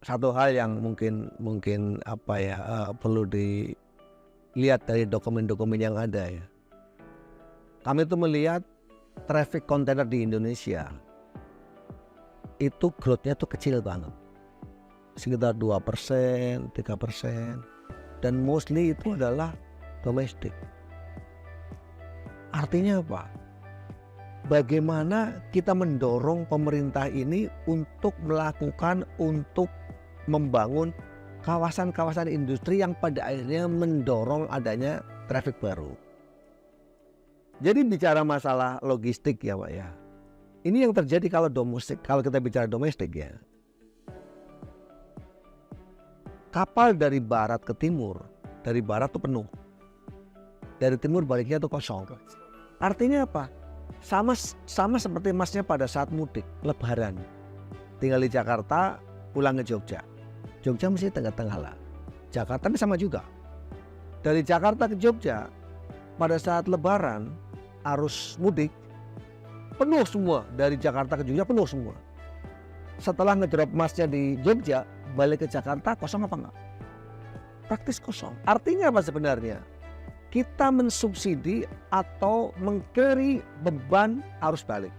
Satu hal yang mungkin apa ya, perlu dilihat dari dokumen-dokumen yang ada ya. Kami tuh melihat traffic kontainer di Indonesia itu growth-nya tuh kecil banget. Sekitar 2%, 3%, dan mostly itu adalah domestik. Artinya apa? Bagaimana kita mendorong pemerintah ini untuk membangun kawasan-kawasan industri yang pada akhirnya mendorong adanya traffic baru. Jadi bicara masalah logistik ya Pak ya. Ini yang terjadi kalau kita bicara domestik ya. Kapal dari barat ke timur, dari barat tuh penuh. Dari timur baliknya tuh kosong. Artinya apa? Sama seperti masnya pada saat mudik, lebaran. Tinggal di Jakarta, pulang ke Jogja. Jogja mesti tengah-tengah lah. Jakarta ini sama juga. Dari Jakarta ke Jogja, pada saat lebaran, arus mudik, penuh semua. Dari Jakarta ke Jogja penuh semua. Setelah ngedrop masnya di Jogja, balik ke Jakarta kosong apa enggak? Praktis kosong. Artinya apa sebenarnya? Kita mensubsidi atau mengcarry beban arus balik.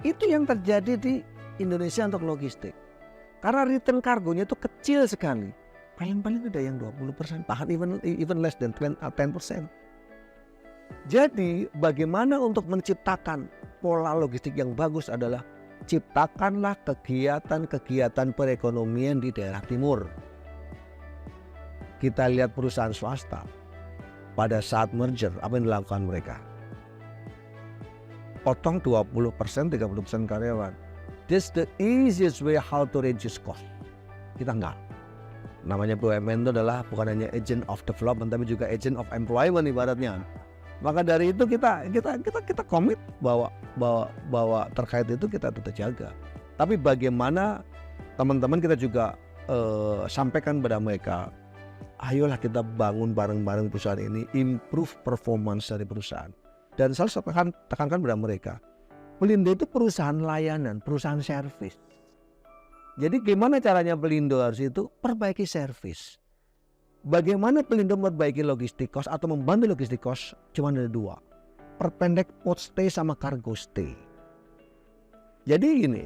Itu yang terjadi di Indonesia untuk logistik. Karena return kargonya itu kecil sekali. Paling-paling ada yang 20%, bahkan even less than 10%. Jadi bagaimana untuk menciptakan pola logistik yang bagus adalah ciptakanlah kegiatan-kegiatan perekonomian di daerah timur. Kita lihat perusahaan swasta. Pada saat merger, apa yang dilakukan mereka? Potong 20%, 30% karyawan. That's the easiest way how to reduce cost. Kita enggak. Namanya BUMN itu adalah bukan hanya agent of development, tapi juga agent of employment ibaratnya. Maka dari itu kita komit bahwa terkait itu kita tetap jaga. Tapi bagaimana teman-teman kita juga sampaikan pada mereka, ayolah kita bangun bareng-bareng perusahaan ini, improve performance dari perusahaan. Dan saya tekankan pada mereka, Pelindo itu perusahaan layanan, perusahaan servis. Jadi gimana caranya Pelindo harus itu? Perbaiki servis. Bagaimana Pelindo memperbaiki logistik cost atau membantu logistik cost? Cuma ada dua, perpendek port stay sama cargo stay. Jadi gini,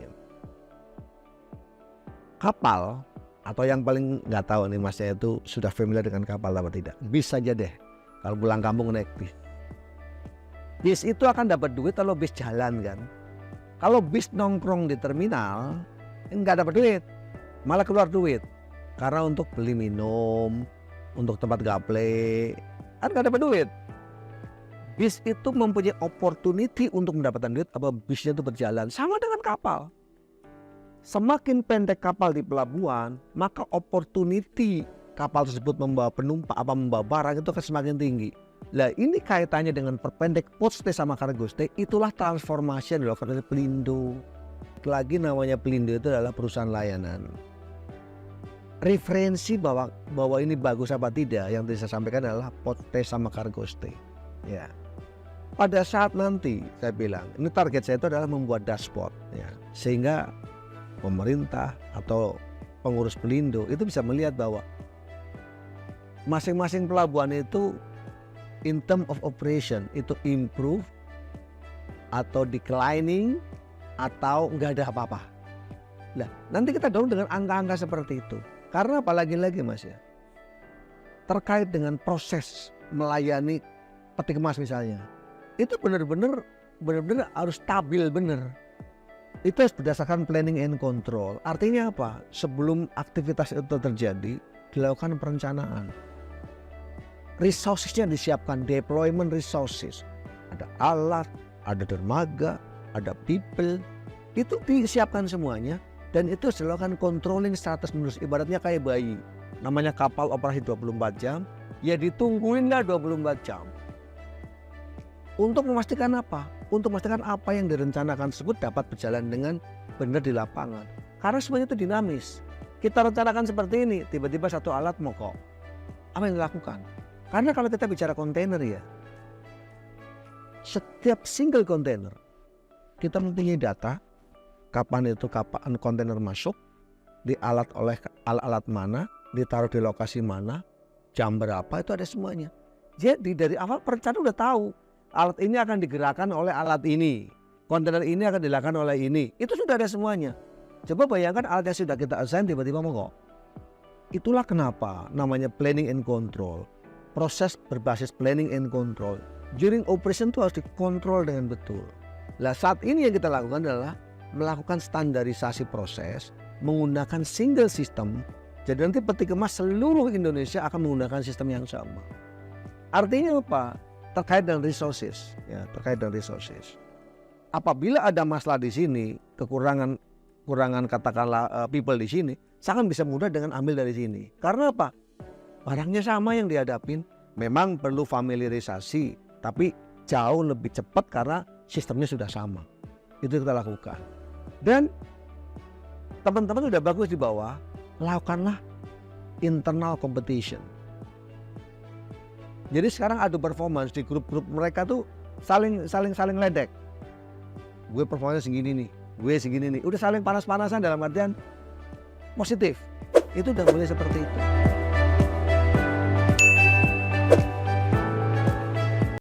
kapal atau yang paling nggak tahu nih masnya itu sudah familiar dengan kapal atau tidak, bis saja deh. Kalau pulang kampung naik bis. Bis itu akan dapat duit kalau bis jalan kan. Kalau bis nongkrong di terminal nggak dapat duit, malah keluar duit. Karena untuk beli minum, untuk tempat gaple, kan nggak dapat duit. Bis itu mempunyai opportunity untuk mendapatkan duit apa bisnya itu berjalan. Sama dengan kapal. Semakin pendek kapal di pelabuhan, maka opportunity kapal tersebut membawa penumpang apa membawa barang itu akan semakin tinggi. Nah ini kaitannya dengan perpendek port stay sama cargo stay, itulah transformasi yang dilakukan oleh Pelindo. Lagi namanya Pelindo itu adalah perusahaan layanan. Referensi bahwa ini bagus apa tidak yang tadi saya sampaikan adalah port stay sama cargo stay. Ya. Pada saat nanti saya bilang, ini target saya itu adalah membuat dashboard ya, sehingga pemerintah atau pengurus Pelindo itu bisa melihat bahwa masing-masing pelabuhan itu in term of operation itu improve atau declining atau nggak ada apa-apa. Nah nanti kita dorong dengan angka-angka seperti itu. Karena apalagi lagi mas ya, terkait dengan proses melayani peti kemas misalnya, itu benar-benar harus stabil benar. Itu harus berdasarkan planning and control. Artinya apa? Sebelum aktivitas itu terjadi, dilakukan perencanaan. Resourcesnya disiapkan, deployment resources. Ada alat, ada dermaga, ada people. Itu disiapkan semuanya. Dan itu harus dilakukan controlling status menerus. Ibaratnya kayak bayi. Namanya kapal operasi 24 jam. Ya ditungguin lah 24 jam. Untuk memastikan apa? Untuk memastikan apa yang direncanakan tersebut dapat berjalan dengan benar di lapangan. Karena semuanya itu dinamis. Kita rencanakan seperti ini, tiba-tiba satu alat mogok. Apa yang dilakukan? Karena kalau kita bicara kontainer ya, setiap single kontainer kita mempunyai data kapan kontainer masuk, di alat mana, ditaruh di lokasi mana, jam berapa, itu ada semuanya. Jadi dari awal perencana udah tahu alat ini akan digerakkan oleh alat ini, kontainer ini akan dilakukan oleh ini, itu sudah ada semuanya. Coba bayangkan alat yang sudah kita assign tiba-tiba mogok. Itulah kenapa namanya planning and control. Proses berbasis planning and control. During operation itu harus dikontrol dengan betul. Nah saat ini yang kita lakukan adalah melakukan standarisasi proses menggunakan single system. Jadi nanti peti kemas seluruh Indonesia akan menggunakan sistem yang sama. Artinya apa? Terkait dengan resources, ya, terkait dengan resources. Apabila ada masalah di sini, kekurangan katakanlah people di sini, saya akan bisa mudah dengan ambil dari sini. Karena apa? Barangnya sama yang dihadapin, memang perlu familiarisasi, tapi jauh lebih cepat karena sistemnya sudah sama. Itu kita lakukan. Dan teman-teman sudah bagus di bawah, lakukanlah internal competition. Jadi sekarang adu performance di grup-grup mereka tuh saling ledek. Gue performanya segini nih, gue segini nih. Udah saling panas-panasan dalam artian positif. Itu udah mulai seperti itu.